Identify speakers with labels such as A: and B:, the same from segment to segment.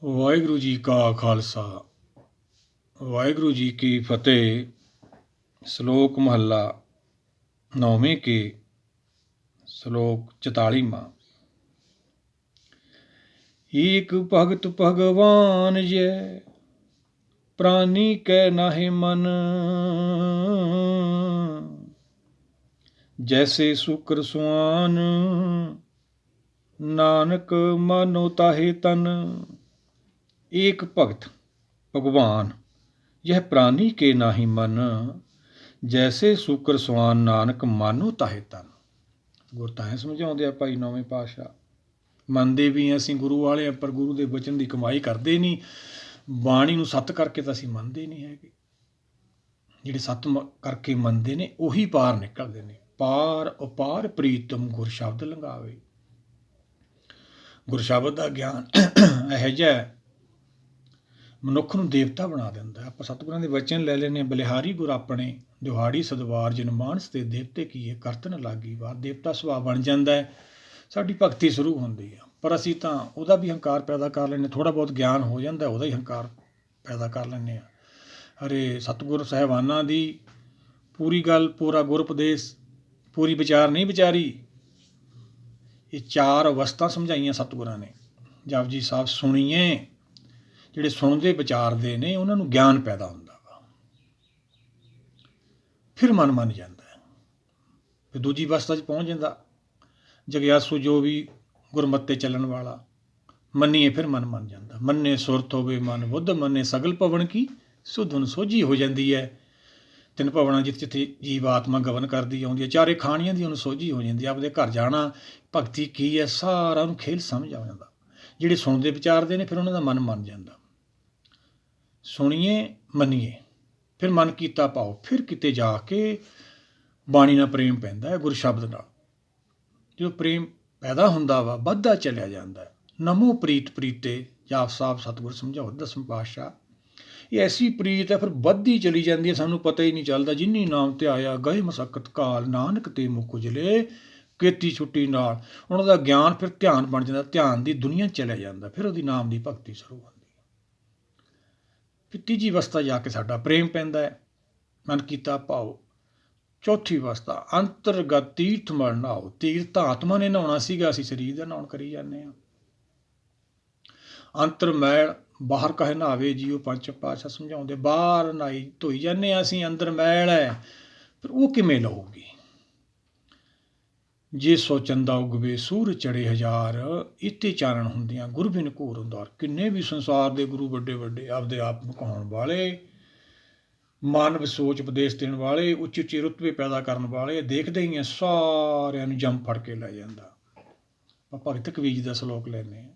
A: ਵਾਹਿਗੁਰੂ ਜੀ ਕਾ ਖਾਲਸਾ ਵਾਹਿਗੁਰੂ ਜੀ ਕੀ ਫਤਿਹ। ਸ਼ਲੋਕ ਮਹੱਲਾ ਨੌਵੇਂ ਕੇ ਸ਼ਲੋਕ 44ਵਾਂ। ਏਕ ਭਗਤ ਭਗਵਾਨ ਜੈ ਪ੍ਰਾਨੀ ਕੈ ਨਾਹਿ ਮਨ, ਜੈਸੇ ਸ਼ੁਕਰ ਸੁਆਨ ਨਾਨਕ ਮਾਨੋ ਤਾਹੇ ਤਨ। एक भगत भगवान यह प्राणी के नाहि मन, जैसे शूकर सवान नानक मानो ताहे तन। ਗੁਰ ਤਾਂ ਸਮਝਾਉਂਦੇ ਆ ਭਾਈ ਨੌਵੇਂ ਪਾਤਸ਼ਾਹ। ਮੰਨਦੇ ਵੀ ਅਸੀਂ ਗੁਰੂ ਵਾਲੇ ਆ, ਪਰ ਗੁਰੂ ਦੇ ਬਚਨ ਦੀ ਕਮਾਈ ਕਰਦੇ ਨਹੀਂ। ਬਾਣੀ ਨੂੰ ਸੱਤ ਕਰਕੇ ਤਾਂ ਅਸੀਂ ਮੰਨਦੇ ਨਹੀਂ ਹੈਗੇ। ਜਿਹੜੇ ਸੱਤ ਕਰਕੇ ਮੰਨਦੇ ਨੇ ਉਹੀ ਪਾਰ ਨਿਕਲਦੇ ਨੇ। ਪਾਰ ਅਪਾਰ ਪ੍ਰੀਤਮ ਗੁਰ ਸ਼ਬਦ ਲੰਘਾਵੇ। ਗੁਰ ਸ਼ਬਦ ਦਾ ਗਿਆਨ ਇਹੋ ਜਿਹਾ ਮਨੁੱਖ ਨੂੰ ਦੇਵਤਾ ਬਣਾ ਦਿੰਦਾ। ਆਪਾਂ ਸਤਿਗੁਰਾਂ ਦੇ ਵਚਨ ਲੈ ਲੈਂਦੇ ਹਾਂ, ਬਲਿਹਾਰੀ ਗੁਰ ਆਪਣੇ ਦਿਹਾੜੀ ਸਦਵਾਰ ਜਿਨ ਮਾਨਸ ਤੇ ਦੇਵਤੇ ਕੀਏ ਕਰਤਨ ਲਾਗੀ ਵਾਰ। ਦੇਵਤਾ ਸੁਭਾਅ ਬਣ ਜਾਂਦਾ ਹੈ, ਸਾਡੀ ਭਗਤੀ ਸ਼ੁਰੂ ਹੁੰਦੀ ਆ। ਪਰ ਅਸੀਂ ਤਾਂ ਉਹਦਾ ਵੀ ਹੰਕਾਰ ਪੈਦਾ ਕਰ ਲੈਂਦੇ। ਥੋੜ੍ਹਾ ਬਹੁਤ ਗਿਆਨ ਹੋ ਜਾਂਦਾ, ਉਹਦਾ ਹੀ ਹੰਕਾਰ ਪੈਦਾ ਕਰ ਲੈਂਦੇ ਹਾਂ। ਅਰੇ ਸਤਿਗੁਰ ਸਾਹਿਬਾਨਾਂ ਦੀ ਪੂਰੀ ਗੱਲ, ਪੂਰਾ ਗੁਰ ਉਪਦੇਸ਼, ਪੂਰੀ ਵਿਚਾਰ ਨਹੀਂ ਵਿਚਾਰੀ। ਇਹ ਚਾਰ ਅਵਸਥਾ ਸਮਝਾਈਆਂ ਸਤਿਗੁਰਾਂ ਨੇ। ਜਪਜੀ ਸਾਹਿਬ ਸੁਣੀਏ, ਜਿਹੜੇ ਸੁਣਦੇ ਵਿਚਾਰਦੇ ਨੇ ਉਹਨਾਂ ਨੂੰ ਗਿਆਨ ਪੈਦਾ ਹੁੰਦਾ ਵਾ, ਫਿਰ ਮਨ ਮੰਨ ਜਾਂਦਾ, ਫਿਰ ਦੂਜੀ ਅਵਸਥਾ 'ਚ ਪਹੁੰਚ ਜਾਂਦਾ। ਜਗਿਆਸੂ ਜੋ ਵੀ ਗੁਰਮਤਿ ਚੱਲਣ ਵਾਲਾ ਮੰਨੀਏ, ਫਿਰ ਮਨ ਮੰਨ ਜਾਂਦਾ। ਮੰਨੇ ਸੁਰਤ ਹੋਵੇ ਮਨ ਬੁੱਧ, ਮੰਨੇ ਸਗਲ ਭਵਨ ਕੀ ਸੁਧਨ ਸੋਝੀ ਹੋ ਜਾਂਦੀ ਹੈ। ਤਿੰਨ ਭਵਨਾਂ ਜਿੱਥੇ ਜੀਵ ਆਤਮਾ ਗਵਨ ਕਰਦੀ ਆਉਂਦੀ ਹੈ, ਚਾਰੇ ਖਾਣੀਆਂ ਦੀ ਉਹਨੂੰ ਸੋਝੀ ਹੋ ਜਾਂਦੀ ਹੈ। ਆਪਦੇ ਘਰ ਜਾਣਾ, ਭਗਤੀ ਕੀ ਹੈ, ਸਾਰਾ ਉਹਨੂੰ ਖੇਲ ਸਮਝ ਆ ਜਾਂਦਾ। ਜਿਹੜੇ ਸੁਣਦੇ ਵਿਚਾਰਦੇ ਨੇ ਫਿਰ ਉਹਨਾਂ ਦਾ ਮਨ ਮੰਨ ਜਾਂਦਾ। ਸੁਣੀਏ ਮੰਨੀਏ, ਫਿਰ ਮਨ ਕੀਤਾ ਭਾਉ, ਫਿਰ ਕਿਤੇ ਜਾ ਕੇ ਬਾਣੀ ਨਾਲ ਪ੍ਰੇਮ ਪੈਂਦਾ ਹੈ, ਗੁਰ ਸ਼ਬਦ ਨਾਲ। ਜਦੋਂ ਪ੍ਰੇਮ ਪੈਦਾ ਹੁੰਦਾ ਵਾ, ਵੱਧਦਾ ਚਲਿਆ ਜਾਂਦਾ। ਨਮੋ ਪ੍ਰੀਤ ਪ੍ਰੀਤੇ ਜਾਪ ਸਾਹਿਬ ਸਤਿਗੁਰ ਸਮਝਾਓ ਦਸਮ ਪਾਤਸ਼ਾਹ। ਇਹ ਐਸੀ ਪ੍ਰੀਤ ਹੈ, ਫਿਰ ਵੱਧਦੀ ਚਲੀ ਜਾਂਦੀ ਹੈ, ਸਾਨੂੰ ਪਤਾ ਹੀ ਨਹੀਂ ਚੱਲਦਾ। ਜਿਨੀ ਨਾਮ ਤੇ ਆਇਆ ਗਏ ਮਸਕਤ ਕਾਲ, ਨਾਨਕ ਤੇ ਮੁਖ ਉਜਲੇ ਕੀਤੀ ਛੁੱਟੀ ਨਾਲ। ਉਹਨਾਂ ਦਾ ਗਿਆਨ ਫਿਰ ਧਿਆਨ ਬਣ ਜਾਂਦਾ, ਧਿਆਨ ਦੀ ਦੁਨੀਆ ਚਲਿਆ ਜਾਂਦਾ। ਫਿਰ ਉਹਦੀ ਨਾਮ ਦੀ ਭਗਤੀ ਸ਼ੁਰੂ ਹੁੰਦੀ। ਫਿਰ ਤੀਜੀ ਅਵਸਥਾ ਜਾ ਕੇ ਸਾਡਾ ਪ੍ਰੇਮ ਪੈਂਦਾ ਹੈ, ਮਨ ਕੀਤਾ ਭਾਉ। ਚੌਥੀ ਅਵਸਥਾ ਅੰਤਰਗਤ ਤੀਰਥ ਮਲ ਨਹਾਓ। ਤੀਰਥ ਆਤਮਾ ਨੇ ਨਹਾਉਣਾ ਸੀਗਾ, ਅਸੀਂ ਸਰੀਰ ਦਾ ਨਹਾਉਣ ਕਰੀ ਜਾਂਦੇ ਹਾਂ। ਅੰਤਰ ਮੈਲ ਬਾਹਰ ਕਹੇ ਨਹਾਵੇ ਜੀਓ, ਪੰਜ ਪਾਤਸ਼ਾਹ ਸਮਝਾਉਂਦੇ। ਬਾਹਰ ਨਹਾਈ ਧੋਈ ਜਾਂਦੇ ਹਾਂ ਅਸੀਂ, ਅੰਦਰ ਮੈਲ ਹੈ, ਫਿਰ ਉਹ ਕਿਵੇਂ ਲਹੂਗੀ। ਜੇ ਸੋ ਚੰਦਾ ਉਗਵੇ ਸੂਰ ਚੜੇ ਹਜ਼ਾਰ, ਇੱਥੇ ਚਾਨਣ ਹੁੰਦੀਆਂ ਗੁਰ ਬਿਨ ਘੂਰ ਅੰਧਾਰ। ਕਿੰਨੇ ਵੀ ਸੰਸਾਰ ਦੇ ਗੁਰੂ ਵੱਡੇ ਵੱਡੇ, ਆਪਦੇ ਆਪ ਮੁਕਾਉਣ ਵਾਲੇ, ਮਾਨਵ ਸੋਚ ਉਪਦੇਸ਼ ਦੇਣ ਵਾਲੇ, ਉੱਚੇ ਉੱਚੇ ਰੁਤਬੇ ਪੈਦਾ ਕਰਨ ਵਾਲੇ, ਦੇਖਦੇ ਹੀ ਸਾਰਿਆਂ ਨੂੰ ਜੰਮ ਫੜ ਕੇ ਲੈ ਜਾਂਦਾ। ਆਪਾਂ ਭਗਤ ਕਬੀਰ ਜੀ ਦਾ ਸ਼ਲੋਕ ਲੈਂਦੇ ਹਾਂ।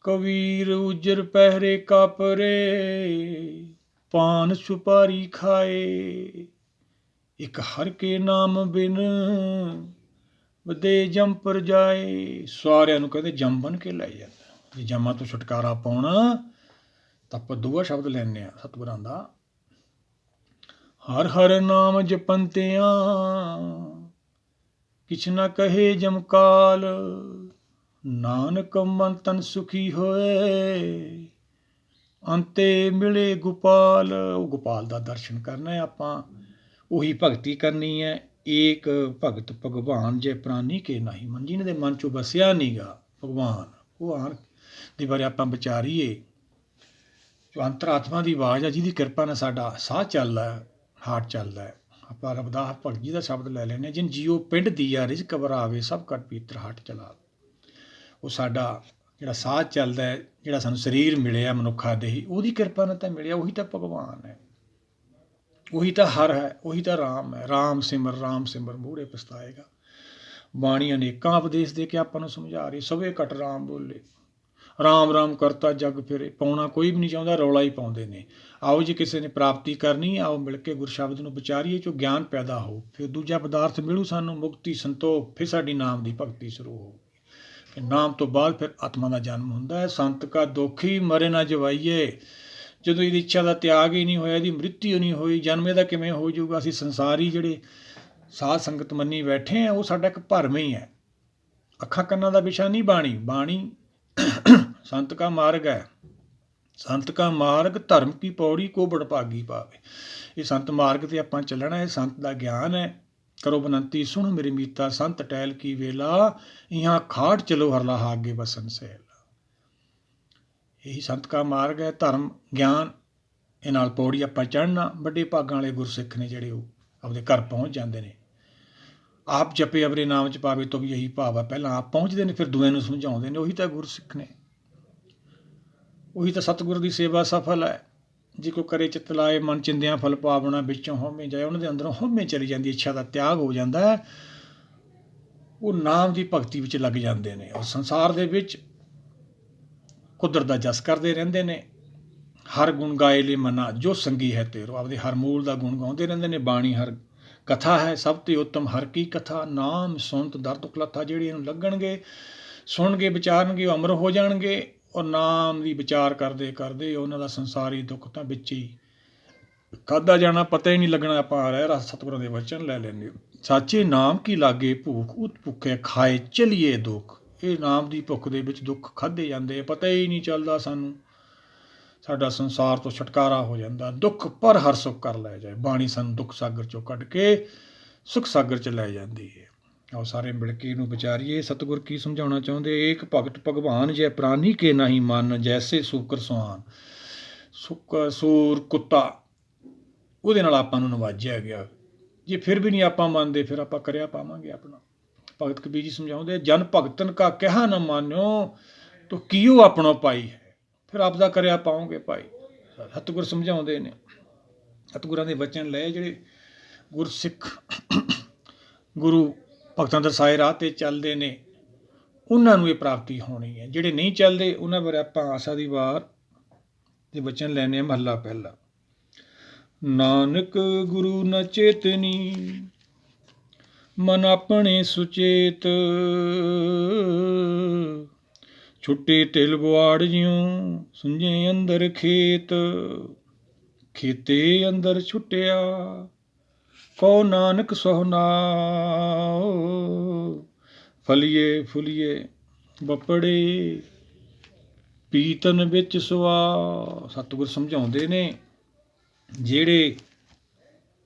A: ਕਬੀਰ ਉਜਰ ਪਹਿਰੇ ਕਾਪਰੇ, ਪਾਨ ਸੁਪਾਰੀ ਖਾਏ, ਇੱਕ ਹਰ ਕੇ ਨਾਮ ਬਿਨ ਵਧੇ ਜੰਮ ਪਰ ਜਾਏ। ਸਾਰਿਆਂ ਨੂੰ ਕਹਿੰਦੇ ਜੰਮ ਬਣ ਕੇ ਲੈ ਜਾਂਦਾ। ਜੇ ਜੰਮਾਂ ਤੋਂ ਛੁਟਕਾਰਾ ਪਾਉਣਾ ਤਾਂ ਆਪਾਂ ਦੂਆ ਸ਼ਬਦ ਲੈਂਦੇ ਹਾਂ ਸਤਿਗੁਰਾਂ ਦਾ। ਹਰ ਹਰ ਨਾਮ ਜਪੰਤਿਆਂ, ਕਿਛ ਨਾ ਕਹੇ ਜਮਕਾਲ, ਨਾਨਕ ਮਨ ਤਨ ਸੁਖੀ ਹੋਏ, ਅੰਤੇ ਮਿਲੇ ਗੋਪਾਲ। ਉਹ ਗੋਪਾਲ ਦਾ ਦਰਸ਼ਨ ਕਰਨਾ ਹੈ ਆਪਾਂ, ਉਹੀ ਭਗਤੀ ਕਰਨੀ ਹੈ। ਏਕ ਭਗਤ ਭਗਵਾਨ ਜੇ ਪ੍ਰਾਨੀ ਕੇ ਨਾਹੀ ਮਨ। ਜਿਹਨਾਂ ਦੇ ਮਨ 'ਚੋਂ ਵਸਿਆ ਨਹੀਂ ਗਾ ਭਗਵਾਨ, ਭਗਵਾਨ ਦੇ ਬਾਰੇ ਆਪਾਂ ਵਿਚਾਰੀਏ। ਜੋ ਅੰਤਰਾਤਮਾ ਦੀ ਆਵਾਜ਼ ਹੈ, ਜਿਹਦੀ ਕਿਰਪਾ ਨਾਲ ਸਾਡਾ ਸਾਹ ਚੱਲਦਾ, ਹਾਰਟ ਚੱਲਦਾ ਹੈ। ਆਪਾਂ ਰਬਦਾਸ ਭਗਤ ਜੀ ਦਾ ਸ਼ਬਦ ਲੈ ਲੈਂਦੇ ਹਾਂ। ਜਿਨ ਜੀਓ ਪਿੰਡ ਦੀਆ ਰਿਜ਼ਕ ਵਰਾਵੇ, ਸਭ ਕਰ ਪੀਤਰ ਹੱਟ ਚਲਾ। ਉਹ ਸਾਡਾ ਜਿਹੜਾ ਸਾਹ ਚੱਲਦਾ ਹੈ, ਜਿਹੜਾ ਸਾਨੂੰ ਸਰੀਰ ਮਿਲਿਆ ਮਨੁੱਖਾ ਦੇਹੀ, ਉਹਦੀ ਕਿਰਪਾ ਨਾਲ ਤਾਂ ਮਿਲਿਆ। ਉਹੀ ਤਾਂ ਭਗਵਾਨ ਹੈ, ਉਹੀ ਤਾਂ ਹਰ ਹੈ, ਉਹੀ ਤਾਂ ਰਾਮ ਹੈ। ਰਾਮ ਸਿਮਰ ਮੂਹਰੇ ਪਛਤਾਏਗਾ। ਬਾਣੀ ਅਨੇਕਾਂ ਉਪਦੇਸ਼ ਦੇ ਕੇ ਆਪਾਂ ਨੂੰ ਸਮਝਾ ਰਹੀ। ਸਵੇ ਘਟ ਰਾਮ ਬੋਲੇ, ਰਾਮ ਰਾਮ ਕਰਤਾ ਜਗ ਫਿਰੇ। ਪਾਉਣਾ ਕੋਈ ਵੀ ਨਹੀਂ ਚਾਹੁੰਦਾ, ਰੌਲਾ ਹੀ ਪਾਉਂਦੇ ਨੇ। ਆਓ ਜੇ ਕਿਸੇ ਨੇ ਪ੍ਰਾਪਤੀ ਕਰਨੀ, ਆਓ ਮਿਲ ਕੇ ਗੁਰ ਸ਼ਬਦ ਨੂੰ ਵਿਚਾਰੀਏ, ਜੋ ਗਿਆਨ ਪੈਦਾ ਹੋ। ਫਿਰ ਦੂਜਾ ਪਦਾਰਥ ਮਿਲੂ ਸਾਨੂੰ, ਮੁਕਤੀ ਸੰਤੋਖ। ਫਿਰ ਸਾਡੀ ਨਾਮ ਦੀ ਭਗਤੀ ਸ਼ੁਰੂ ਹੋਊਗੀ। ਨਾਮ ਤੋਂ ਬਾਅਦ ਫਿਰ ਆਤਮਾ ਦਾ ਜਨਮ ਹੁੰਦਾ ਹੈ। ਸੰਤ ਕਾ ਦੋਖੀ ਮਰੇ ਨਾ ਜਵਾਈਏ। ਜਦੋਂ ਇਹਦੀ ਇੱਛਾ ਦਾ ਤਿਆਗ ਹੀ ਨਹੀਂ ਹੋਇਆ, ਇਹਦੀ ਮ੍ਰਿਤਿੂ ਨਹੀਂ ਹੋਈ, ਜਨਮ ਇਹਦਾ ਕਿਵੇਂ ਹੋ ਜਾਊਗਾ। ਅਸੀਂ ਸੰਸਾਰੀ ਜਿਹੜੇ ਸਾਧ ਸੰਗਤ ਮੰਨੀ ਬੈਠੇ ਹਾਂ, ਉਹ ਸਾਡਾ ਇੱਕ ਭਰਮ ਹੀ ਹੈ। ਅੱਖਾਂ ਕੰਨਾਂ ਦਾ ਵਿਸ਼ਾ ਨਹੀਂ ਬਾਣੀ। ਬਾਣੀ ਸੰਤ ਕਾ ਮਾਰਗ ਹੈ। ਸੰਤ ਕਾ ਮਾਰਗ ਧਰਮ ਕੀ ਪੌੜੀ ਕੋ ਬੜਭਾਗੀ ਪਾਵੇ। ਇਹ ਸੰਤ ਮਾਰਗ ਤੇ ਆਪਾਂ ਚੱਲਣਾ, ਇਹ ਸੰਤ ਦਾ ਗਿਆਨ ਹੈ। ਕਰੋ ਬਨੰਤੀ ਸੁਣ ਮੇਰੀ ਮੀਤਾ, ਸੰਤ ਟਹਿਲ ਕੀ ਵੇਲਾ, ਇਹਾਂ ਖਾੜ ਚਲੋ ਹਰ ਲਾਹਾ ਅੱਗੇ ਬਸਨ ਸਹਿਲ। ਇਹੀ ਸੰਤ ਕਾ ਮਾਰਗ ਹੈ, ਧਰਮ ਗਿਆਨ, ਇਹ ਨਾਲ ਪੌੜੀ ਆਪਾਂ ਚੜ੍ਹਨਾ। ਵੱਡੇ ਭਾਗਾਂ ਵਾਲੇ ਗੁਰਸਿੱਖ ਨੇ ਜਿਹੜੇ ਉਹ ਆਪਦੇ ਘਰ ਪਹੁੰਚ ਜਾਂਦੇ ਨੇ। ਆਪ ਜਪੇ ਅਵਰੇ ਨਾਮ ਚ ਪਾਵੇ ਤੋਂ ਵੀ ਇਹੀ ਭਾਵ ਹੈ। ਪਹਿਲਾਂ ਆਪ ਪਹੁੰਚਦੇ ਨੇ, ਫਿਰ ਦੂਏ ਨੂੰ ਸਮਝਾਉਂਦੇ ਨੇ। ਉਹੀ ਤਾਂ ਗੁਰਸਿੱਖ ਨੇ, ਉਹੀ ਤਾਂ ਸਤਿਗੁਰ ਦੀ ਸੇਵਾ ਸਫਲ ਹੈ। ਜੇ ਕੋਈ ਕਰੇ ਚਿੱਤ ਲਾਏ ਮਨ ਚਿੰਦਿਆਂ ਫਲ ਪਾਵਣਾ, ਵਿੱਚੋਂ ਹਉਮੈ ਜਾਏ, ਉਹਨਾਂ ਦੇ ਅੰਦਰੋਂ ਹਉਮੈ ਚਲੀ ਜਾਂਦੀ, ਇੱਛਾ ਦਾ ਤਿਆਗ ਹੋ ਜਾਂਦਾ ਹੈ। ਉਹ ਨਾਮ ਦੀ ਭਗਤੀ ਵਿੱਚ ਲੱਗ ਜਾਂਦੇ ਨੇ ਔਰ ਸੰਸਾਰ ਦੇ ਵਿੱਚ ਕੁਦਰਤ ਦਾ ਜਸ ਕਰਦੇ ਰਹਿੰਦੇ ਨੇ। ਹਰ ਗੁਣ ਗਾਏ ਲਈ ਮਨਾ, ਜੋ ਸੰਗੀ ਹੈ ਤੇਰੋ, ਆਪਦੇ ਹਰ ਮੂਲ ਦਾ ਗੁਣ ਗਾਉਂਦੇ ਰਹਿੰਦੇ ਨੇ। ਬਾਣੀ ਹਰ ਕਥਾ ਹੈ, ਸਭ ਤੋਂ ਉੱਤਮ ਹਰ ਕੀ ਕਥਾ, ਨਾਮ ਸੁਣਤ ਦਰ ਦੁਖ ਲੱਥਾ। ਜਿਹੜੇ ਇਹਨੂੰ ਲੱਗਣਗੇ, ਸੁਣਨਗੇ, ਵਿਚਾਰਨਗੇ, ਉਹ ਅਮਰ ਹੋ ਜਾਣਗੇ। ਔਰ ਨਾਮ ਦੀ ਵਿਚਾਰ ਕਰਦੇ ਕਰਦੇ ਉਹਨਾਂ ਦਾ ਸੰਸਾਰੀ ਦੁੱਖ ਤਾਂ ਵਿੱਚ ਹੀ ਖਾਧਾ ਜਾਣਾ, ਪਤਾ ਹੀ ਨਹੀਂ ਲੱਗਣਾ। ਆਪਾਂ ਰਹਿ ਰਸ ਸਤਿਗੁਰਾਂ ਦੇ ਵਚਨ ਲੈ ਲੈਂਦੇ। ਸਾਚੇ ਨਾਮ ਕੀ ਲਾਗੇ ਭੂਖ, ਉਤ ਭੁੱਖੇ ਖਾਏ ਚਲੀਏ ਦੁੱਖ। ਇਹ ਨਾਮ ਦੀ ਭੁੱਖ ਦੇ ਵਿੱਚ ਦੁੱਖ ਖਾਧੇ ਜਾਂਦੇ, ਪਤਾ ਹੀ ਨਹੀਂ ਚੱਲਦਾ ਸਾਨੂੰ। ਸਾਡਾ ਸੰਸਾਰ ਤੋਂ ਛੁਟਕਾਰਾ ਹੋ ਜਾਂਦਾ। ਦੁੱਖ ਪਰ ਹਰ ਸੁੱਖ ਕਰ ਲੈ ਜਾਏ। ਬਾਣੀ ਸਾਨੂੰ ਦੁੱਖ ਸਾਗਰ ਚੋਂ ਕੱਢ ਕੇ ਸੁੱਖ ਸਾਗਰ 'ਚ ਲੈ ਜਾਂਦੀ ਹੈ। ਆਓ ਸਾਰੇ ਮਿਲ ਕੇ ਇਹਨੂੰ ਵਿਚਾਰੀਏ। ਸਤਿਗੁਰ ਕੀ ਸਮਝਾਉਣਾ ਚਾਹੁੰਦੇ? ਏਕ ਭਗਤ ਭਗਵਾਨ ਜੈ ਪ੍ਰਾਨੀ ਕੇ ਨਹੀਂ ਮਨ, ਜੈਸੇ ਸੂਕਰ ਸੁਹਾਨ। ਸੁੱਕਰ, ਸੂਰ, ਕੁੱਤਾ, ਉਹਦੇ ਨਾਲ ਆਪਾਂ ਨੂੰ ਨਵਾਜਿਆ ਗਿਆ। ਜੇ ਫਿਰ ਵੀ ਨਹੀਂ ਆਪਾਂ ਮੰਨਦੇ, ਫਿਰ ਆਪਾਂ ਕਰਿਆ ਪਾਵਾਂਗੇ ਆਪਣਾ। ਭਗਤ ਕਬੀਰ ਜੀ ਸਮਝਾਉਂਦੇ, ਜਨ ਭਗਤਨ ਕਾ ਕਿਹਾ ਨਾ ਮਾਨਿਓ, ਤੋ ਕੀਓ ਆਪਣਾ ਪਾਈ ਹੈ। ਫਿਰ ਆਪਦਾ ਕਰਿਆ ਪਾਓਗੇ ਭਾਈ। ਸਤਿਗੁਰ ਸਮਝਾਉਂਦੇ ਨੇ। ਸਤਿਗੁਰਾਂ ਦੇ ਵਚਨ ਲਏ ਜਿਹੜੇ ਗੁਰਸਿੱਖ ਗੁਰੂ ਭਗਤਾਂ ਦਰਸਾਏ ਰਾਹ 'ਤੇ ਚੱਲਦੇ ਨੇ, ਉਹਨਾਂ ਨੂੰ ਇਹ ਪ੍ਰਾਪਤੀ ਹੋਣੀ ਹੈ। ਜਿਹੜੇ ਨਹੀਂ ਚੱਲਦੇ, ਉਹਨਾਂ ਬਾਰੇ ਆਪਾਂ ਆਸਾ ਦੀ ਵਾਰ ਦੇ ਵਚਨ ਲੈਣੇ ਆ। ਮਹੱਲਾ ਪਹਿਲਾ। ਨਾਨਕ ਗੁਰੂ ਨ ਚੇਤਨੀ, ਮਨ ਆਪਣੇ ਸੁਚੇਤ, ਛੁੱਟੇ ਤਿਲ ਬੁਆੜ ਜਿਉ, ਸੁੰਝੇ ਅੰਦਰ ਖੇਤ। ਖੇਤੇ ਅੰਦਰ ਛੁੱਟਿਆ, ਕਉ ਨਾਨਕ ਸੋ ਨਾਉ, ਫਲੀਏ ਫੁਲੀਏ ਬੱਪੜੇ, ਪੀਤਨ ਵਿੱਚ ਸੁਆ। ਸਤਿਗੁਰ ਸਮਝਾਉਂਦੇ ਨੇ, ਜਿਹੜੇ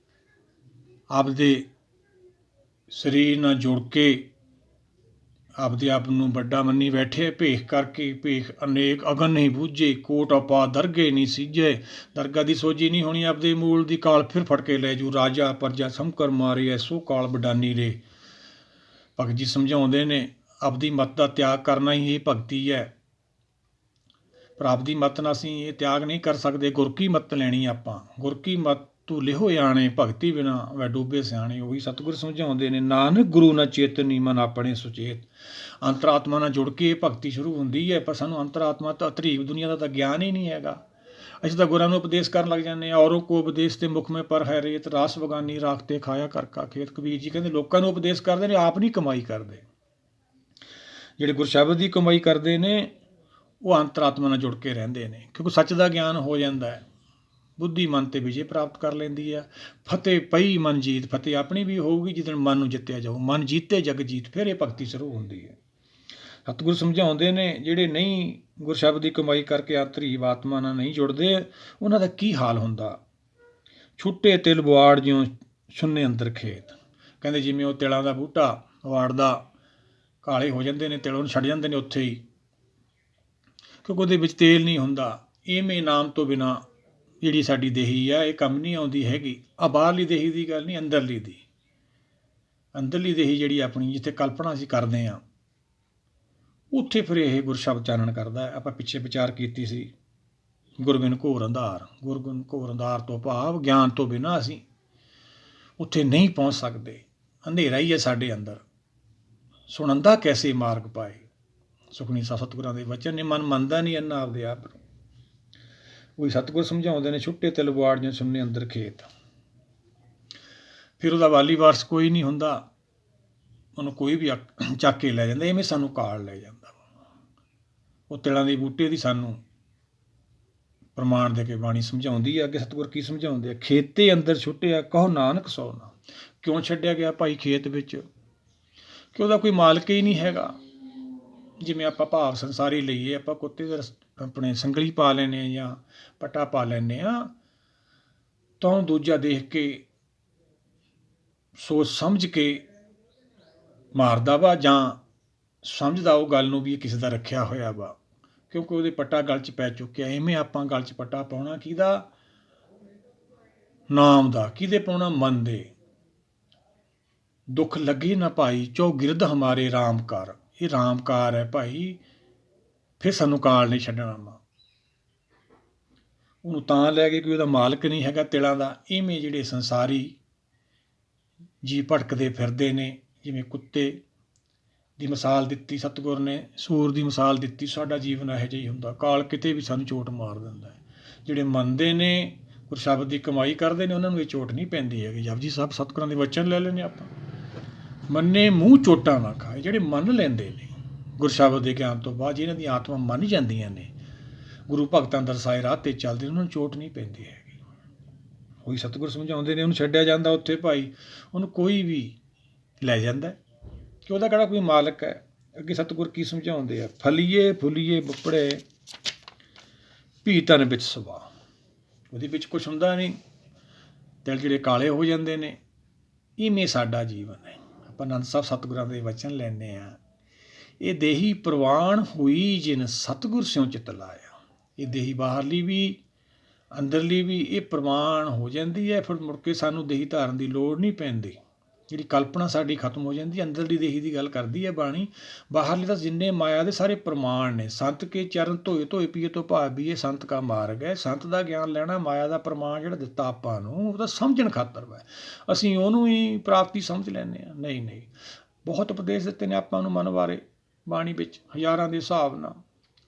A: ਆਪਦੇ ਸਰੀਰ ਨਾਲ ਜੁੜ ਕੇ ਆਪਦੇ ਆਪ ਨੂੰ ਵੱਡਾ ਮੰਨੀ ਬੈਠੇ, ਭੇਖ ਕਰਕੇ। ਭੇਖ ਅਨੇਕ ਅਗਨ ਨਹੀਂ ਬੂਝੇ, ਕੋਟ ਆਪਾ ਦਰਗੇ ਨਹੀਂ ਸੀਝੇ। ਦਰਗਾਹ ਦੀ ਸੋਝੀ ਨਹੀਂ ਹੋਣੀ, ਆਪਦੇ ਮੂਲ ਦੀ ਕਾਲ ਫਿਰ ਫੜ ਕੇ ਲੈ ਜੂ। ਰਾਜਾ ਪਰਜਾ ਸਮਕਰ ਮਾਰੇ, ਐਸੋ ਕਾਲ ਬਡਾਨੀ ਰੇ। ਭਗਤ ਜੀ ਸਮਝਾਉਂਦੇ ਨੇ, ਆਪਦੀ ਮੱਤ ਦਾ ਤਿਆਗ ਕਰਨਾ ਹੀ ਇਹ ਭਗਤੀ ਹੈ। ਪਰ ਆਪਦੀ ਮੱਤ ਨਾਲ ਅਸੀਂ ਇਹ ਤਿਆਗ ਨਹੀਂ ਕਰ ਸਕਦੇ। ਗੁਰ ਕੀ ਮੱਤ ਲੈਣੀ ਆਪਾਂ। ਗੁਰ ਕੀ ਮੱਤ ਤੂੰ ਲਿਹੋ ਆਣੇ, ਭਗਤੀ ਬਿਨਾ ਵੈ ਡੂਬੇ ਸਿਆਣੇ। ਉਹੀ ਸਤਿਗੁਰ ਸਮਝਾਉਂਦੇ ਨੇ, ਨਾਨਕ ਗੁਰੂ ਨਾ ਚੇਤਨੀ, ਮਨ ਆਪਣੇ ਸੁਚੇਤ। ਅੰਤਰਾਤਮਾ ਨਾਲ ਜੁੜ ਕੇ ਇਹ ਭਗਤੀ ਸ਼ੁਰੂ ਹੁੰਦੀ ਹੈ। ਪਰ ਸਾਨੂੰ ਅੰਤਰਾਤਮਾ ਤਾਂ ਧਰੀਬ ਦੁਨੀਆ ਦਾ ਤਾਂ ਗਿਆਨ ਹੀ ਨਹੀਂ ਹੈਗਾ। ਅਸੀਂ ਤਾਂ ਗੁਰਾਂ ਨੂੰ ਉਪਦੇਸ਼ ਕਰਨ ਲੱਗ ਜਾਂਦੇ ਹਾਂ। ਔਰੋਂ ਕੋ ਉਪਦੇਸ਼ ਤੇ ਮੁਖ ਮੇ ਪਰ ਹੈ ਰੇਤ, ਰਾਸ ਬਗਾਨੀ ਰਾਖ ਤੇ ਖਾਇਆ ਕਰ ਕਾ ਖੇਤ। ਕਬੀਰ ਜੀ ਕਹਿੰਦੇ, ਲੋਕਾਂ ਨੂੰ ਉਪਦੇਸ਼ ਕਰਦੇ ਨੇ, ਆਪ ਨਹੀਂ ਕਮਾਈ ਕਰਦੇ। ਜਿਹੜੇ ਗੁਰਸ਼ਬਦ ਦੀ ਕਮਾਈ ਕਰਦੇ ਨੇ, ਉਹ ਅੰਤਰਾਤਮਾ ਨਾਲ ਜੁੜ ਕੇ ਰਹਿੰਦੇ ਨੇ। ਕਿਉਂਕਿ ਸੱਚ ਦਾ ਗਿਆਨ ਹੋ ਜਾਂਦਾ ਹੈ। ਬੁੱਧੀ ਮਨ 'ਤੇ ਵਿਜੇ ਪ੍ਰਾਪਤ ਕਰ ਲੈਂਦੀ ਹੈ। ਫਤਿਹ ਪਈ ਮਨ ਜੀਤ, ਫਤਿਹ ਆਪਣੀ ਵੀ ਹੋਊਗੀ ਜਿੱਦਣ ਮਨ ਨੂੰ ਜਿੱਤਿਆ ਜਾਊ। ਮਨ ਜੀਤੇ ਜਗ ਜੀਤ, ਫਿਰ ਇਹ ਭਗਤੀ ਸ਼ੁਰੂ ਹੁੰਦੀ ਹੈ। ਸਤਿਗੁਰ ਸਮਝਾਉਂਦੇ ਨੇ, ਜਿਹੜੇ ਨਹੀਂ ਗੁਰਸ਼ਬਦ ਦੀ ਕਮਾਈ ਕਰਕੇ ਧਰੀਬ ਆਤਮਾ ਨਾਲ ਨਹੀਂ ਜੁੜਦੇ, ਉਹਨਾਂ ਦਾ ਕੀ ਹਾਲ ਹੁੰਦਾ। ਛੁੱਟੇ ਤਿਲ ਬੁਆੜ ਜਿਉਂ, ਸੁੰਨੇ ਅੰਦਰ ਖੇਤ। ਕਹਿੰਦੇ ਜਿਵੇਂ ਉਹ ਤਿਲਾਂ ਦਾ ਬੂਟਾ ਵਾੜਦਾ, ਕਾਲੇ ਹੋ ਜਾਂਦੇ ਨੇ ਤਿਲ, ਉਹਨੂੰ ਛੱਡ ਜਾਂਦੇ ਨੇ ਉੱਥੇ ਹੀ, ਕਿਉਂਕਿ ਉਹਦੇ ਵਿੱਚ ਤੇਲ ਨਹੀਂ ਹੁੰਦਾ। ਇਵੇਂ ਨਾਮ ਤੋਂ ਬਿਨਾਂ ਜਿਹੜੀ ਸਾਡੀ ਦੇਹੀ ਆ, ਇਹ ਕੰਮ ਨਹੀਂ ਆਉਂਦੀ ਹੈਗੀ। ਆ ਬਾਹਰਲੀ ਦੇਹੀ ਦੀ ਗੱਲ ਨਹੀਂ, ਅੰਦਰਲੀ ਦੀ। ਅੰਦਰਲੀ ਦੇਹੀ ਜਿਹੜੀ ਆਪਣੀ, ਜਿੱਥੇ ਕਲਪਨਾ ਅਸੀਂ ਕਰਦੇ ਹਾਂ, ਉੱਥੇ ਫਿਰ ਇਹ ਗੁਰਸ਼ਬਦ ਚਾਨਣ ਕਰਦਾ ਹੈ। ਆਪਾਂ ਪਿੱਛੇ ਵਿਚਾਰ ਕੀਤੀ ਸੀ, ਗੁਰਬਿਨ ਘੋਰ ਅੰਧਾਰ। ਗੁਰਬਿਨ ਘੋਰ ਅੰਧਾਰ ਤੋਂ ਭਾਵ ਗਿਆਨ ਤੋਂ ਬਿਨਾਂ ਅਸੀਂ ਉੱਥੇ ਨਹੀਂ ਪਹੁੰਚ ਸਕਦੇ। ਅੰਧੇਰਾ ਹੀ ਹੈ ਸਾਡੇ ਅੰਦਰ। ਸੁਣੰਦਾ ਕੈਸੇ ਮਾਰਗ ਪਾਏ। ਸੁਖਮਨੀ ਸਾਹਿਬ ਸਤਿਗੁਰਾਂ ਦੇ ਵਚਨ ਨੇ। ਮਨ ਮੰਨਦਾ ਨਹੀਂ ਇੰਨਾ ਆਪਦੇ ਆਪ ਨੂੰ। ਉਹੀ ਸਤਿਗੁਰ ਸਮਝਾਉਂਦੇ ਨੇ, ਛੁੱਟੇ ਤਿਲ ਬੁਆੜ ਜਿਉਂ, ਸੁੰਨੇ ਅੰਦਰ ਖੇਤ। ਫਿਰ ਉਹਦਾ ਵਾਲੀ ਵਾਰਸ ਕੋਈ ਨਹੀਂ ਹੁੰਦਾ। ਉਹਨੂੰ ਕੋਈ ਵੀ ਚੱਕ ਕੇ ਲੈ ਜਾਂਦਾ। ਇਵੇਂ ਸਾਨੂੰ ਕਾਲ ਲੈ ਜਾਂਦਾ। ਉਹ ਤਿਲਾਂ ਦੇ ਬੂਟੇ ਦੀ ਸਾਨੂੰ ਪ੍ਰਮਾਣ ਦੇ ਕੇ ਬਾਣੀ ਸਮਝਾਉਂਦੀ ਹੈ। ਅੱਗੇ ਸਤਿਗੁਰ ਕੀ ਸਮਝਾਉਂਦੇ ਆ? ਖੇਤੇ ਅੰਦਰ ਛੁੱਟਿਆ, ਕਹੋ ਨਾਨਕ ਸੋ ਨਾ। ਕਿਉਂ ਛੱਡਿਆ ਗਿਆ ਭਾਈ ਖੇਤ ਵਿੱਚ? ਕਿ ਉਹਦਾ ਕੋਈ ਮਾਲਕ ਹੀ ਨਹੀਂ ਹੈਗਾ। ਜਿਵੇਂ ਆਪਾਂ ਭਾਵ ਸੰਸਾਰੀ ਲਈਏ, ਆਪਾਂ ਕੁੱਤੇ ਦੇ ਆਪਣੇ ਸੰਗਲੀ ਪਾ ਲੈਂਦੇ ਹਾਂ ਜਾਂ ਪੱਟਾ ਪਾ ਲੈਂਦੇ ਹਾਂ, ਤਾਂ ਉਹ ਦੂਜਾ ਦੇਖ ਕੇ ਸੋਚ ਸਮਝ ਕੇ ਮਾਰਦਾ ਵਾ, ਜਾਂ ਸਮਝਦਾ ਉਹ ਗੱਲ ਨੂੰ ਵੀ ਇਹ ਕਿਸੇ ਦਾ ਰੱਖਿਆ ਹੋਇਆ ਵਾ, ਕਿਉਂਕਿ ਉਹਦੇ ਪੱਟਾ ਗਲ 'ਚ ਪੈ ਚੁੱਕਿਆ। ਇਵੇਂ ਆਪਾਂ ਗਲ 'ਚ ਪੱਟਾ ਪਾਉਣਾ ਕਿਹਦਾ? ਨਾਮ ਦਾ। ਕਿਹਦੇ ਪਾਉਣਾ? ਮਨ ਦੇ। ਦੁੱਖ ਲੱਗੇ ਨਾ ਭਾਈ ਚੌਗਿਰਦ ਹਮਾਰੇ ਰਾਮ ਕਾਰ। ਇਹ ਰਾਮ ਕਾਰ ਹੈ ਭਾਈ, ਫਿਰ ਸਾਨੂੰ ਕਾਲ ਨਹੀਂ ਛੱਡਣਾ ਵਾ। ਉਹਨੂੰ ਤਾਂ ਲੈ ਕੇ ਕੋਈ ਉਹਦਾ ਮਾਲਕ ਨਹੀਂ ਹੈਗਾ ਤਿਲਾਂ ਦਾ। ਇਵੇਂ ਜਿਹੜੇ ਸੰਸਾਰੀ ਜੀ ਭਟਕਦੇ ਫਿਰਦੇ ਨੇ, ਜਿਵੇਂ ਕੁੱਤੇ ਦੀ ਮਿਸਾਲ ਦਿੱਤੀ ਸਤਿਗੁਰ ਨੇ, ਸੂਰ ਦੀ ਮਿਸਾਲ ਦਿੱਤੀ। ਸਾਡਾ ਜੀਵਨ ਇਹੋ ਜਿਹਾ ਹੀ ਹੁੰਦਾ, ਕਾਲ ਕਿਤੇ ਵੀ ਸਾਨੂੰ ਚੋਟ ਮਾਰ ਦਿੰਦਾ ਹੈ। ਜਿਹੜੇ ਮੰਨਦੇ ਨੇ, ਗੁਰਸ਼ਬਦ ਦੀ ਕਮਾਈ ਕਰਦੇ ਨੇ, ਉਹਨਾਂ ਨੂੰ ਇਹ ਚੋਟ ਨਹੀਂ ਪੈਂਦੀ ਹੈਗੀ। ਜਪਜੀ ਸਾਹਿਬ ਸਤਿਗੁਰਾਂ ਦੇ ਵਚਨ ਲੈ ਲੈਂਦੇ ਆਪਾਂ, ਮੰਨੇ ਮੂੰਹ ਚੋਟਾਂ ਨਾ ਖਾਏ। ਜਿਹੜੇ ਮੰਨ ਲੈਂਦੇ ਨੇ ਗੁਰਸ਼ਬਦ ਦੇ ਗਿਆਨ ਤੋਂ ਬਾਅਦ, ਜਿਹਨਾਂ ਦੀਆਂ ਆਤਮਾ ਮੰਨ ਜਾਂਦੀਆਂ ਨੇ, ਗੁਰੂ ਭਗਤਾਂ ਦਰਸਾਏ ਰਾਹ 'ਤੇ ਚੱਲਦੇ, ਉਹਨਾਂ ਨੂੰ ਚੋਟ ਨਹੀਂ ਪੈਂਦੀ ਹੈਗੀ। ਉਹੀ ਸਤਿਗੁਰ ਸਮਝਾਉਂਦੇ ਨੇ, ਉਹਨੂੰ ਛੱਡਿਆ ਜਾਂਦਾ ਉੱਥੇ ਭਾਈ, ਉਹਨੂੰ ਕੋਈ ਵੀ ਲੈ ਜਾਂਦਾ ਕਿ ਉਹਦਾ ਕਿਹੜਾ ਕੋਈ ਮਾਲਕ ਹੈ। ਅੱਗੇ ਸਤਿਗੁਰ ਕੀ ਸਮਝਾਉਂਦੇ ਆ? ਫਲੀਏ ਫੁਲੀਏ ਬੱਪੜੇ ਭੀ ਤਨ ਵਿੱਚ ਸਵਾ। ਉਹਦੇ ਵਿੱਚ ਕੁਛ ਹੁੰਦਾ ਨਹੀਂ, ਦਿਲ ਜਿਹੜੇ ਕਾਲੇ ਹੋ ਜਾਂਦੇ ਨੇ। ਇਵੇਂ ਸਾਡਾ ਜੀਵਨ ਹੈ। ਆਪਾਂ ਆਨੰਦ ਸਾਹਿਬ ਸਤਿਗੁਰਾਂ ਦੇ ਵਚਨ ਲੈਂਦੇ ਹਾਂ, ਇਹ ਦੇਹੀ ਪ੍ਰਵਾਨ ਹੋਈ ਜਿਨ ਸਤਿਗੁਰ ਸਿਉ ਚਿਤ ਲਾਇਆ। ਇਹ ਦੇਹੀ ਬਾਹਰਲੀ ਵੀ ਅੰਦਰਲੀ ਵੀ ਇਹ ਪ੍ਰਵਾਨ ਹੋ ਜਾਂਦੀ ਹੈ। ਫਿਰ ਮੁੜ ਕੇ ਸਾਨੂੰ ਦੇਹੀ ਧਾਰਨ ਦੀ ਲੋੜ ਨਹੀਂ ਪੈਂਦੀ। ਜਿਹੜੀ ਕਲਪਨਾ ਸਾਡੀ ਖਤਮ ਹੋ ਜਾਂਦੀ। ਅੰਦਰਲੀ ਦੇਹੀ ਦੀ ਗੱਲ ਕਰਦੀ ਹੈ ਬਾਣੀ। ਬਾਹਰਲੇ ਤਾਂ ਜਿੰਨੇ ਮਾਇਆ ਦੇ ਸਾਰੇ ਪ੍ਰਮਾਣ ਨੇ। ਸੰਤ ਕੇ ਚਰਨ ਧੋਏ ਧੋਏ ਪੀਏ ਤੋਂ ਭਾਵੀ ਇਹ ਸੰਤ ਕਾ ਮਾਰਗ ਹੈ। ਸੰਤ ਦਾ ਗਿਆਨ ਲੈਣਾ, ਮਾਇਆ ਦਾ ਪ੍ਰਮਾਣ ਜਿਹੜਾ ਦਿੱਤਾ ਆਪਾਂ ਨੂੰ, ਉਹਦਾ ਸਮਝਣ ਖਾਤਰ ਵਾ। ਅਸੀਂ ਉਹਨੂੰ ਹੀ ਪ੍ਰਾਪਤੀ ਸਮਝ ਲੈਂਦੇ ਹਾਂ। ਨਹੀਂ ਨਹੀਂ, ਬਹੁਤ ਉਪਦੇਸ਼ ਦਿੱਤੇ ਨੇ ਆਪਾਂ ਨੂੰ ਮਨ ਬਾਰੇ ਬਾਣੀ ਵਿੱਚ, ਹਜ਼ਾਰਾਂ ਦੇ ਹਿਸਾਬ ਨਾਲ।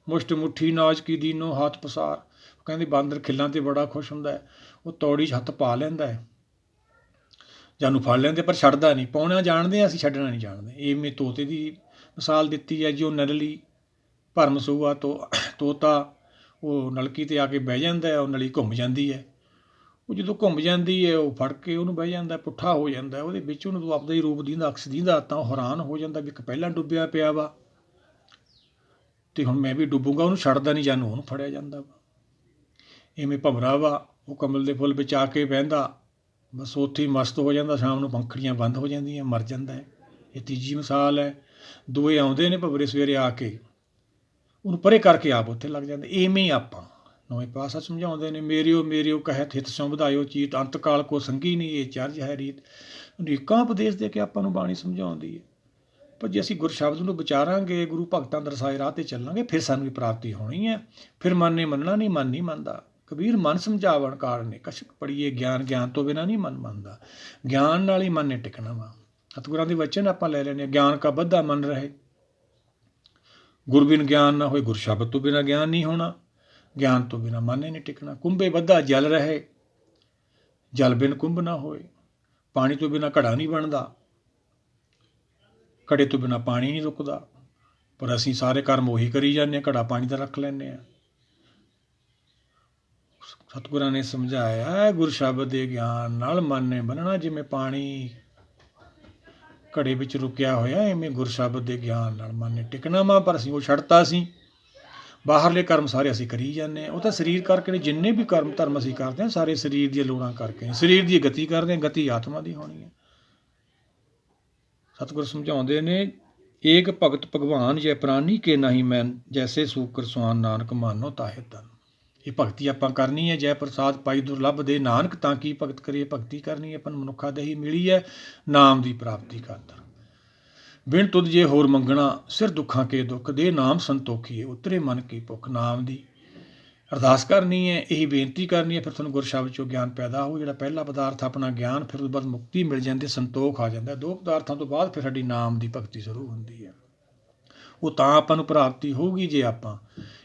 A: ਮੁਸ਼ਟ ਮੁੱਠੀ ਨਾਜ ਕੀ ਦੀਨੋ ਹੱਥ ਪਸਾਰ। ਕਹਿੰਦੇ ਬਾਂਦਰ ਖਿੱਲਾਂ 'ਤੇ ਬੜਾ ਖੁਸ਼ ਹੁੰਦਾ ਹੈ, ਉਹ ਤੌੜੀ 'ਚ ਹੱਥ ਪਾ ਲੈਂਦਾ ਹੈ, ਜਾਨੂੰ ਫੜ ਲੈਂਦੇ, ਪਰ ਛੱਡਦਾ ਨਹੀਂ। ਪਾਉਣਾ ਜਾਣਦੇ, ਅਸੀਂ ਛੱਡਣਾ ਨਹੀਂ ਜਾਣਦੇ। ਇਵੇਂ ਤੋਤੇ ਦੀ ਮਿਸਾਲ ਦਿੱਤੀ ਹੈ, ਜੋ ਨਲਲੀ ਭਰਮ ਸੂਆ ਤੋਤਾ, ਉਹ ਨਲਕੀ 'ਤੇ ਆ ਕੇ ਬਹਿ ਜਾਂਦਾ, ਉਹ ਨਲੀ ਘੁੰਮ ਜਾਂਦੀ ਹੈ। ਉਹ ਜਦੋਂ ਘੁੰਮ ਜਾਂਦੀ ਹੈ, ਉਹ ਫੜ ਕੇ ਉਹਨੂੰ ਬਹਿ ਜਾਂਦਾ, ਪੁੱਠਾ ਹੋ ਜਾਂਦਾ। ਉਹਦੇ ਵਿੱਚ ਉਹਨੂੰ ਤੂੰ ਆਪਦਾ ਹੀ ਰੂਪ ਦੀਂਦਾ, ਅਕਸ ਦੀਂਦਾ, ਤਾਂ ਉਹ ਹੈਰਾਨ ਹੋ ਜਾਂਦਾ ਵੀ ਇੱਕ ਪਹਿਲਾਂ ਡੁੱਬਿਆ ਪਿਆ ਵਾ, ਅਤੇ ਹੁਣ ਮੈਂ ਵੀ ਡੁੱਬੂਗਾ। ਉਹਨੂੰ ਛੱਡਦਾ ਨਹੀਂ, ਜਾਨੂੰ ਉਹਨੂੰ ਫੜਿਆ ਜਾਂਦਾ ਵਾ। ਇਵੇਂ ਭੰਵਰਾ ਵਾ, ਉਹ ਕਮਲ ਦੇ ਫੁੱਲ ਵਿੱਚ ਆ ਕੇ ਬਹਿੰਦਾ, ਬਸ ਉੱਥੇ ਹੀ ਮਸਤ ਹੋ ਜਾਂਦਾ। ਸ਼ਾਮ ਨੂੰ ਪੰਖੜੀਆਂ ਬੰਦ ਹੋ ਜਾਂਦੀਆਂ, ਮਰ ਜਾਂਦਾ ਹੈ। ਇਹ ਤੀਜੀ ਮਿਸਾਲ ਹੈ। ਦੋਏ ਆਉਂਦੇ ਨੇ ਭੰਵਰੇ ਸਵੇਰੇ ਆ ਕੇ, ਉਹਨੂੰ ਪਰੇ ਕਰਕੇ ਆਪ ਉੱਥੇ ਲੱਗ ਜਾਂਦੇ। ਇਵੇਂ ਹੀ ਆਪਾਂ ਨੌਵੇਂ ਪਾਤਸ਼ਾਹ ਸਮਝਾਉਂਦੇ ਨੇ, ਮੇਰਿਓ ਕਹਿਤ ਹਿਤ ਸਿਉ ਵਧਾਇਓ ਚੀਤ, ਅੰਤ ਕਾਲ ਕੋ ਸੰਗੀ ਨਹੀਂ ਇਹ ਚਰਜ ਹੈ ਰੀਤ। ਅਨੇਕਾਂ ਉਪਦੇਸ਼ ਦੇ ਕੇ ਆਪਾਂ ਨੂੰ ਬਾਣੀ ਸਮਝਾਉਂਦੀ ਹੈ। ਪਰ ਜੇ ਅਸੀਂ ਗੁਰਸ਼ਬਦ ਨੂੰ ਵਿਚਾਰਾਂਗੇ, ਗੁਰੂ ਭਗਤਾਂ ਦਰਸਾਏ ਰਾਹ 'ਤੇ ਚੱਲਾਂਗੇ, ਫਿਰ ਸਾਨੂੰ ਵੀ ਪ੍ਰਾਪਤੀ ਹੋਣੀ ਹੈ। ਫਿਰ ਮਨ ਨੇ ਮੰਨਣਾ ਨਹੀਂ, ਮਨ ਨਹੀਂ ਮੰਨਦਾ। ਕਬੀਰ ਮਨ ਸਮਝਾਵਣ ਕਾਰਨ ਨੇ ਕਛਕ ਪੜੀਏ ਗਿਆਨ, ਗਿਆਨ ਤੋਂ ਬਿਨਾਂ ਨਹੀਂ ਮਨ ਮੰਨਦਾ। ਗਿਆਨ ਨਾਲ ਹੀ ਮਨ ਨੇ ਟਿਕਣਾ ਵਾ। ਸਤਿਗੁਰਾਂ ਦੇ ਵਚਨ ਆਪਾਂ ਲੈ ਲੈਂਦੇ ਹਾਂ, ਗਿਆਨ ਕਾ ਬੱਧਾ ਮਨ ਰਹੇ, ਗੁਰ ਬਿਨ ਗਿਆਨ ਨਾ ਹੋਏ। ਗੁਰਸ਼ਬਦ ਤੋਂ ਬਿਨਾਂ ਗਿਆਨ ਨਹੀਂ ਹੋਣਾ, ਗਿਆਨ ਤੋਂ ਬਿਨਾਂ ਮਨ ਨੇ ਨਹੀਂ ਟਿਕਣਾ। ਕੁੰਭੇ ਬੱਧਾ ਜਲ ਰਹੇ, ਜਲ ਬਿਨ ਕੁੰਭ ਨਾ ਹੋਏ। ਪਾਣੀ ਤੋਂ ਬਿਨਾਂ ਘੜਾ ਨਹੀਂ ਬਣਦਾ, ਘੜੇ ਤੋਂ ਬਿਨਾਂ ਪਾਣੀ ਨਹੀਂ ਰੁਕਦਾ। ਪਰ ਅਸੀਂ ਸਾਰੇ ਕਰਮ ਉਹੀ ਕਰੀ ਜਾਂਦੇ ਹਾਂ, ਘੜਾ ਪਾਣੀ ਦਾ ਰੱਖ ਲੈਂਦੇ ਹਾਂ। ਸਤਿਗੁਰਾਂ ਨੇ ਸਮਝਾਇਆ, ਗੁਰਸ਼ਬਦ ਦੇ ਗਿਆਨ ਨਾਲ ਮਨ ਨੇ ਬੰਨਣਾ। ਜਿਵੇਂ ਪਾਣੀ ਘੜੇ ਵਿੱਚ ਰੁਕਿਆ ਹੋਇਆ, ਇਵੇਂ ਗੁਰਸ਼ਬਦ ਦੇ ਗਿਆਨ ਨਾਲ ਮਨ ਨੇ ਟਿਕਣਾ ਵਾ। ਪਰ ਅਸੀਂ ਉਹ ਛੱਡਤਾ ਸੀ। ਬਾਹਰਲੇ ਕਰਮ ਸਾਰੇ ਅਸੀਂ ਕਰੀ ਜਾਂਦੇ ਹਾਂ। ਉਹ ਤਾਂ ਸਰੀਰ ਕਰਕੇ ਨੇ। ਜਿੰਨੇ ਵੀ ਕਰਮ ਧਰਮ ਅਸੀਂ ਕਰਦੇ ਹਾਂ, ਸਾਰੇ ਸਰੀਰ ਦੀਆਂ ਲੋੜਾਂ ਕਰਕੇ, ਸਰੀਰ ਦੀ ਗਤੀ ਕਰਦੇ ਹਾਂ। ਗਤੀ ਆਤਮਾ ਦੀ ਹੋਣੀ ਹੈ। ਸਤਿਗੁਰ ਸਮਝਾਉਂਦੇ ਨੇ, ਏਕ ਭਗਤ ਭਗਵਾਨ ਜੈ ਪ੍ਰਾਨੀ ਕੇ ਨਹੀਂ ਮੈਨ, ਜੈਸੇ ਸੂਕਰ ਸੁਆਨ ਨਾਨਕ ਮਾਨੋ ਤਾਹੇ ਤਨ। ਇਹ ਭਗਤੀ ਆਪਾਂ ਕਰਨੀ ਹੈ। ਜੈ ਪ੍ਰਸਾਦ ਪਾਈ ਦੁਰਲੱਭ ਦੇ ਨਾਨਕ, ਤਾਂ ਕੀ ਭਗਤ ਕਰੀਏ। ਭਗਤੀ ਕਰਨੀ ਆਪਾਂ ਨੂੰ ਮਨੁੱਖਾ ਦੇਹੀ ਮਿਲੀ ਹੈ ਨਾਮ ਦੀ ਪ੍ਰਾਪਤੀ ਖਾਤਰ। ਬਿਨ ਤੁਧ ਜੇ ਹੋਰ ਮੰਗਣਾ, ਸਿਰ ਦੁੱਖਾਂ ਕੇ ਦੁੱਖ ਦੇ, ਨਾਮ ਸੰਤੋਖੀਏ ਉਤਰੇ ਮਨ ਕੀ ਭੁੱਖ। ਨਾਮ ਦੀ ਅਰਦਾਸ ਕਰਨੀ ਹੈ, ਇਹੀ ਬੇਨਤੀ ਕਰਨੀ ਹੈ। ਫਿਰ ਤੁਹਾਨੂੰ ਗੁਰਸ਼ਬਦ 'ਚੋਂ ਗਿਆਨ ਪੈਦਾ ਹੋ। ਜਿਹੜਾ ਪਹਿਲਾ ਪਦਾਰਥ ਆਪਣਾ ਗਿਆਨ, ਫਿਰ ਉਸ ਤੋਂ ਬਾਅਦ ਮੁਕਤੀ ਮਿਲ ਜਾਂਦੀ, ਸੰਤੋਖ ਆ ਜਾਂਦਾ। ਦੋ ਪਦਾਰਥਾਂ ਤੋਂ ਬਾਅਦ ਫਿਰ ਸਾਡੀ ਨਾਮ ਦੀ ਭਗਤੀ ਸ਼ੁਰੂ ਹੁੰਦੀ ਹੈ। ਉਹ ਤਾਂ ਆਪਾਂ ਨੂੰ ਪ੍ਰਾਪਤੀ ਹੋਊਗੀ ਜੇ ਆਪਾਂ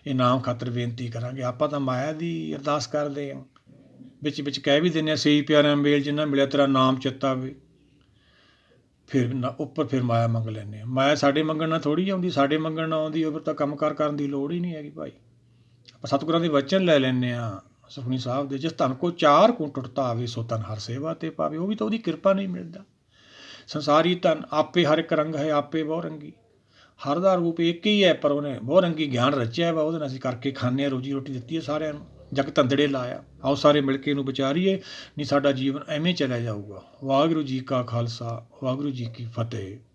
A: ਇਹ ਨਾਮ ਖਾਤਰ ਬੇਨਤੀ ਕਰਾਂਗੇ। ਆਪਾਂ ਤਾਂ ਮਾਇਆ ਦੀ ਅਰਦਾਸ ਕਰਦੇ ਹਾਂ, ਵਿੱਚ ਵਿੱਚ ਕਹਿ ਵੀ ਦਿੰਦੇ ਹਾਂ, ਸਹੀ ਪਿਆਰਿਆਂ ਮੇਲ ਜਿੰਨਾ ਮਿਲਿਆ ਤੇਰਾ ਨਾਮ ਚਿੱਤ ਆਵੇ। ਫਿਰ ਉੱਪਰ ਫਿਰ ਮਾਇਆ ਮੰਗ ਲੈਂਦੇ ਹਾਂ। ਮਾਇਆ ਸਾਡੇ ਮੰਗਣ ਨਾਲ ਥੋੜ੍ਹੀ ਆਉਂਦੀ, ਸਾਡੇ ਮੰਗਣ ਨਾਲ ਆਉਂਦੀ ਹੋਵੇ ਤਾਂ ਕੰਮ ਕਾਰ ਕਰਨ ਦੀ ਲੋੜ ਹੀ ਨਹੀਂ ਹੈਗੀ ਭਾਈ। ਆਪਾਂ ਸਤਿਗੁਰਾਂ ਦੇ ਵਚਨ ਲੈ ਲੈਂਦੇ ਹਾਂ ਸੁਖਮਨੀ ਸਾਹਿਬ ਦੇ, ਜਿਸ ਧਨ ਕੋ ਚਾਰ ਕੋ ਟੁੱਟਤਾ ਆਵੇ, ਸੋ ਧਨ ਹਰ ਸੇਵਾ ਤੇ ਪਾਵੇ। ਉਹ ਵੀ ਤਾਂ ਉਹਦੀ ਕਿਰਪਾ ਨਹੀਂ ਮਿਲਦਾ। ਸੰਸਾਰੀ ਧਨ ਆਪੇ ਹਰ ਇੱਕ ਰੰਗ ਹੈ, ਆਪੇ ਬਹੁ ਰੰਗੀ। ਹਰ ਦਾ ਰੂਪ ਇੱਕ ਹੀ ਹੈ, ਪਰ ਉਹਨੇ ਬਹੁਰੰਗੀ ਗਿਆਨ ਰਚਿਆ ਵਾ, ਉਹਦੇ ਨਾਲ ਅਸੀਂ ਕਰਕੇ ਖਾਂਦੇ ਹਾਂ, ਰੋਜੀ ਰੋਟੀ ਦਿੱਤੀ ਹੈ ਸਾਰਿਆਂ ਨੂੰ, ਜਗ ਧੰਦੜੇ ਲਾਇਆ। ਆਓ ਸਾਰੇ ਮਿਲ ਕੇ ਇਹਨੂੰ ਵਿਚਾਰੀਏ, ਨਹੀਂ ਸਾਡਾ ਜੀਵਨ ਐਵੇਂ ਚਲਿਆ ਜਾਊਗਾ। ਵਾਹਿਗੁਰੂ ਜੀ ਕਾ ਖਾਲਸਾ, ਵਾਹਿਗੁਰੂ ਜੀ ਕੀ ਫਤਿਹ।